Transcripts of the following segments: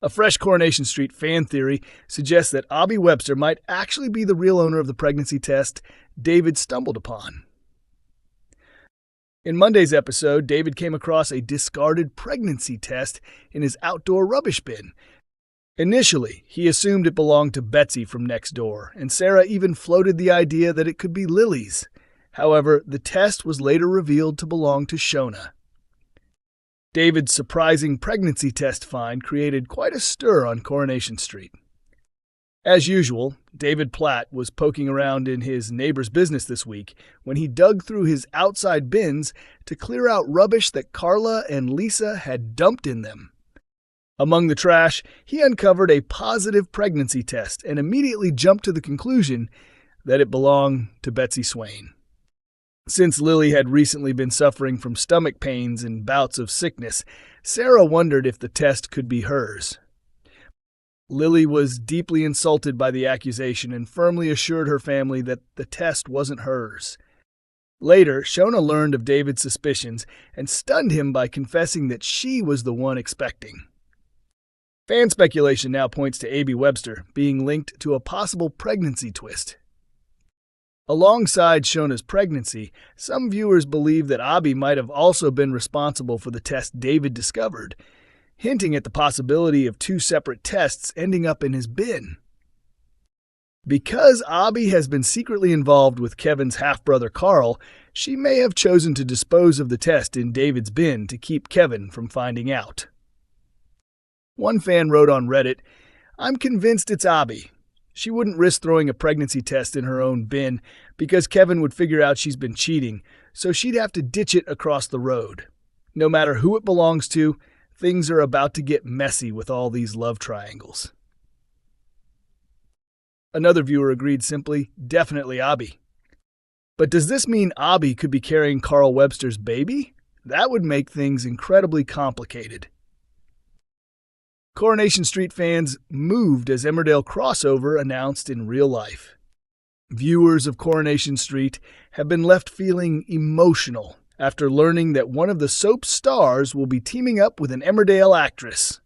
A fresh Coronation Street fan theory suggests that Abi Webster might actually be the real owner of the pregnancy test David stumbled upon. In Monday's episode, David came across a discarded pregnancy test in his outdoor rubbish bin. Initially, he assumed it belonged to Betsy from next door, and Sarah even floated the idea that it could be Lily's. However, the test was later revealed to belong to Shona. David's surprising pregnancy test find created quite a stir on Coronation Street. As usual, David Platt was poking around in his neighbor's business this week when he dug through his outside bins to clear out rubbish that Carla and Lisa had dumped in them. Among the trash, he uncovered a positive pregnancy test and immediately jumped to the conclusion that it belonged to Betsy Swain. Since Lily had recently been suffering from stomach pains and bouts of sickness, Sarah wondered if the test could be hers. Lily was deeply insulted by the accusation and firmly assured her family that the test wasn't hers. Later, Shona learned of David's suspicions and stunned him by confessing that she was the one expecting. Fan speculation now points to Abi Webster being linked to a possible pregnancy twist. Alongside Shona's pregnancy, some viewers believe that Abi might have also been responsible for the test David discovered, hinting at the possibility of two separate tests ending up in his bin. Because Abi has been secretly involved with Kevin's half-brother Carl, she may have chosen to dispose of the test in David's bin to keep Kevin from finding out. One fan wrote on Reddit, "I'm convinced it's Abi. She wouldn't risk throwing a pregnancy test in her own bin because Kevin would figure out she's been cheating, so she'd have to ditch it across the road. No matter who it belongs to, things are about to get messy with all these love triangles." Another viewer agreed simply, "Definitely Abi." But does this mean Abi could be carrying Carl Webster's baby? That would make things incredibly complicated. Coronation Street fans moved as Emmerdale crossover announced in real life. Viewers of Coronation Street have been left feeling emotional after learning that one of the soap's stars will be teaming up with an Emmerdale actress.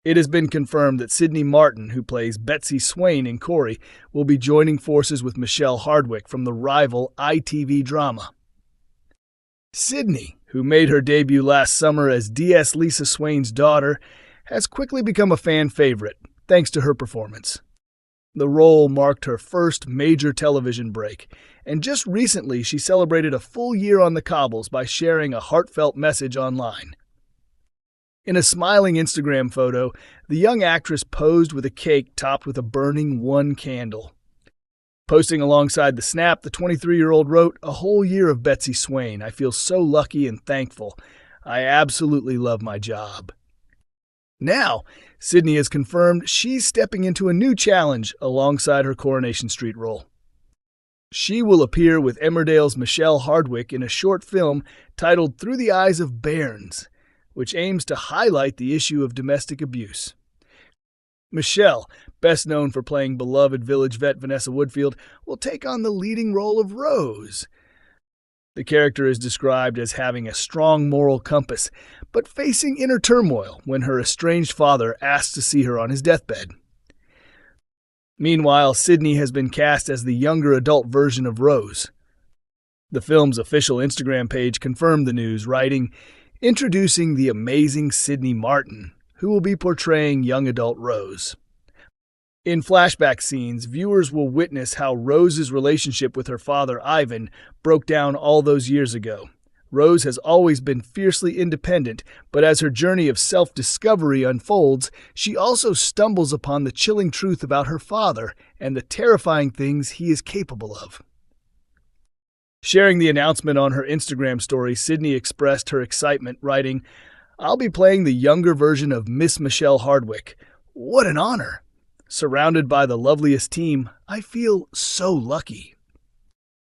It has been confirmed that Sydney Martin, who plays Betsy Swain in Corrie, will be joining forces with Michelle Hardwick from the rival ITV drama. Sydney, who made her debut last summer as DS Lisa Swain's daughter, has quickly become a fan favorite, thanks to her performance. The role marked her first major television break, and just recently she celebrated a full year on the cobbles by sharing a heartfelt message online. In a smiling Instagram photo, the young actress posed with a cake topped with a burning one candle. Posting alongside the snap, the 23-year-old wrote, "A whole year of Betsy Swain. I feel so lucky and thankful. I absolutely love my job." Now, Sydney has confirmed she's stepping into a new challenge alongside her Coronation Street role. She will appear with Emmerdale's Michelle Hardwick in a short film titled Through the Eyes of Bairns, which aims to highlight the issue of domestic abuse. Michelle, best known for playing beloved village vet Vanessa Woodfield, will take on the leading role of Rose. The character is described as having a strong moral compass, but facing inner turmoil when her estranged father asks to see her on his deathbed. Meanwhile, Sydney has been cast as the younger adult version of Rose. The film's official Instagram page confirmed the news, writing, "Introducing the amazing Sydney Martin, who will be portraying young adult Rose." In flashback scenes, viewers will witness how Rose's relationship with her father, Ivan, broke down all those years ago. Rose has always been fiercely independent, but as her journey of self-discovery unfolds, she also stumbles upon the chilling truth about her father and the terrifying things he is capable of. Sharing the announcement on her Instagram story, Sydney expressed her excitement, writing, "I'll be playing the younger version of Miss Michelle Hardwick. What an honor! Surrounded by the loveliest team, I feel so lucky."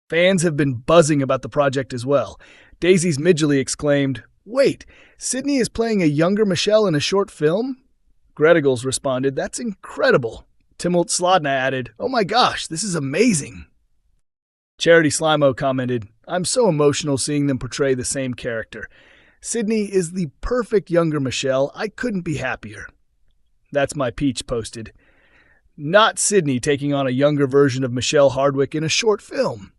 Fans have been buzzing about the project as well. Daisy's Midgley exclaimed, "Wait, Sydney is playing a younger Michelle in a short film?" Gretigals responded, "That's incredible." Timult Slodna added, "Oh my gosh, this is amazing." Charity Slimo commented, "I'm so emotional seeing them portray the same character. Sydney is the perfect younger Michelle. I couldn't be happier." That's My Peach posted. Not Sydney taking on a younger version of Michelle Hardwick in a short film.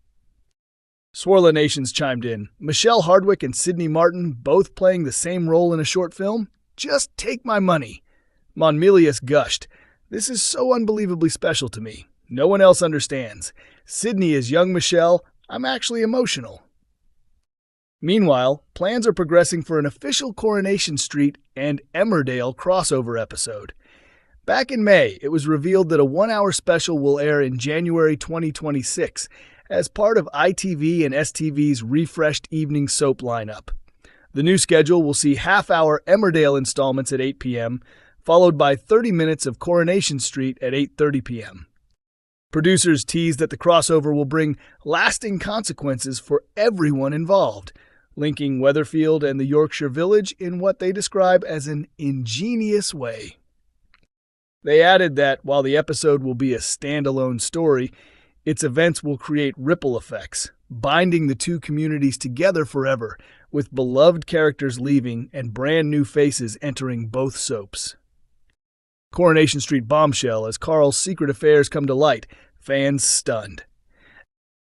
Swirla Nations chimed in. Michelle Hardwick and Sydney Martin both playing the same role in a short film? Just take my money. Monmelius gushed. This is so unbelievably special to me. No one else understands. Sydney is young Michelle. I'm actually emotional. Meanwhile, plans are progressing for an official Coronation Street and Emmerdale crossover episode. Back in May, it was revealed that a 1-hour special will air in January 2026 as part of ITV and STV's refreshed evening soap lineup. The new schedule will see half-hour Emmerdale installments at 8 p.m., followed by 30 minutes of Coronation Street at 8:30 p.m. Producers teased that the crossover will bring lasting consequences for everyone involved, linking Weatherfield and the Yorkshire village in what they describe as an ingenious way. They added that while the episode will be a standalone story, its events will create ripple effects, binding the two communities together forever, with beloved characters leaving and brand new faces entering both soaps. Coronation Street bombshell as Carl's secret affairs come to light, fans stunned.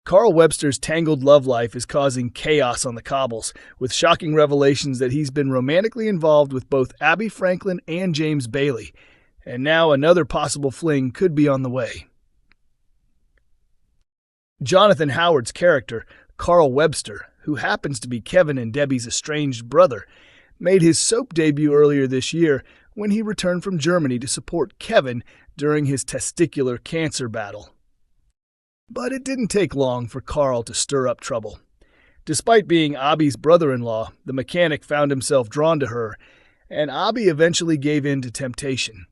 Carl Webster's tangled love life is causing chaos on the cobbles, with shocking revelations that he's been romantically involved with both Abby Franklin and James Bailey, and now another possible fling could be on the way. Jonathan Howard's character, Carl Webster, who happens to be Kevin and Debbie's estranged brother, made his soap debut earlier this year when he returned from Germany to support Kevin during his testicular cancer battle. But it didn't take long for Carl to stir up trouble. Despite being Abi's brother-in-law, the mechanic found himself drawn to her, and Abi eventually gave in to temptation.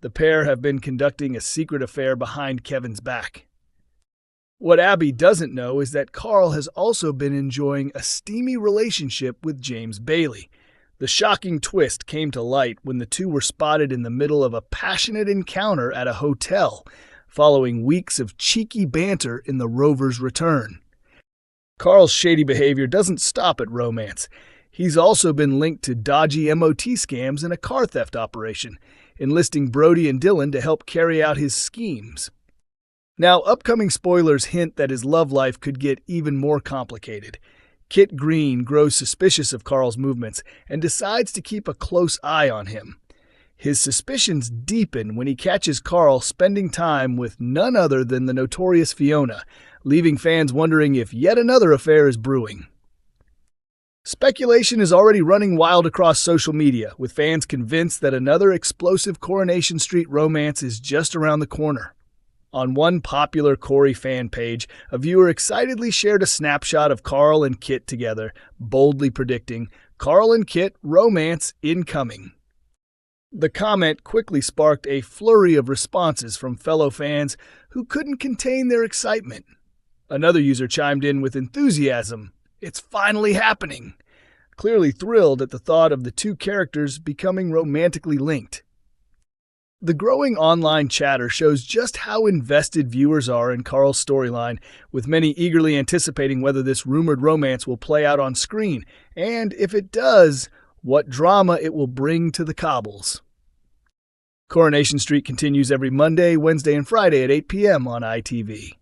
The pair have been conducting a secret affair behind Kevin's back. What Abi doesn't know is that Carl has also been enjoying a steamy relationship with James Bailey. The shocking twist came to light when the two were spotted in the middle of a passionate encounter at a hotel, following weeks of cheeky banter in the Rover's return. Carl's shady behavior doesn't stop at romance. He's also been linked to dodgy MOT scams and a car theft operation, enlisting Brody and Dylan to help carry out his schemes. Now, upcoming spoilers hint that his love life could get even more complicated. Kit Green grows suspicious of Carl's movements and decides to keep a close eye on him. His suspicions deepen when he catches Carl spending time with none other than the notorious Fiona, leaving fans wondering if yet another affair is brewing. Speculation is already running wild across social media, with fans convinced that another explosive Coronation Street romance is just around the corner. On one popular Corey fan page, a viewer excitedly shared a snapshot of Carl and Kit together, boldly predicting, "Carl and Kit romance incoming." The comment quickly sparked a flurry of responses from fellow fans who couldn't contain their excitement. Another user chimed in with enthusiasm, "It's finally happening," clearly thrilled at the thought of the two characters becoming romantically linked. The growing online chatter shows just how invested viewers are in Carl's storyline, with many eagerly anticipating whether this rumored romance will play out on screen, and if it does, what drama it will bring to the cobbles. Coronation Street continues every Monday, Wednesday, and Friday at 8 p.m. on ITV.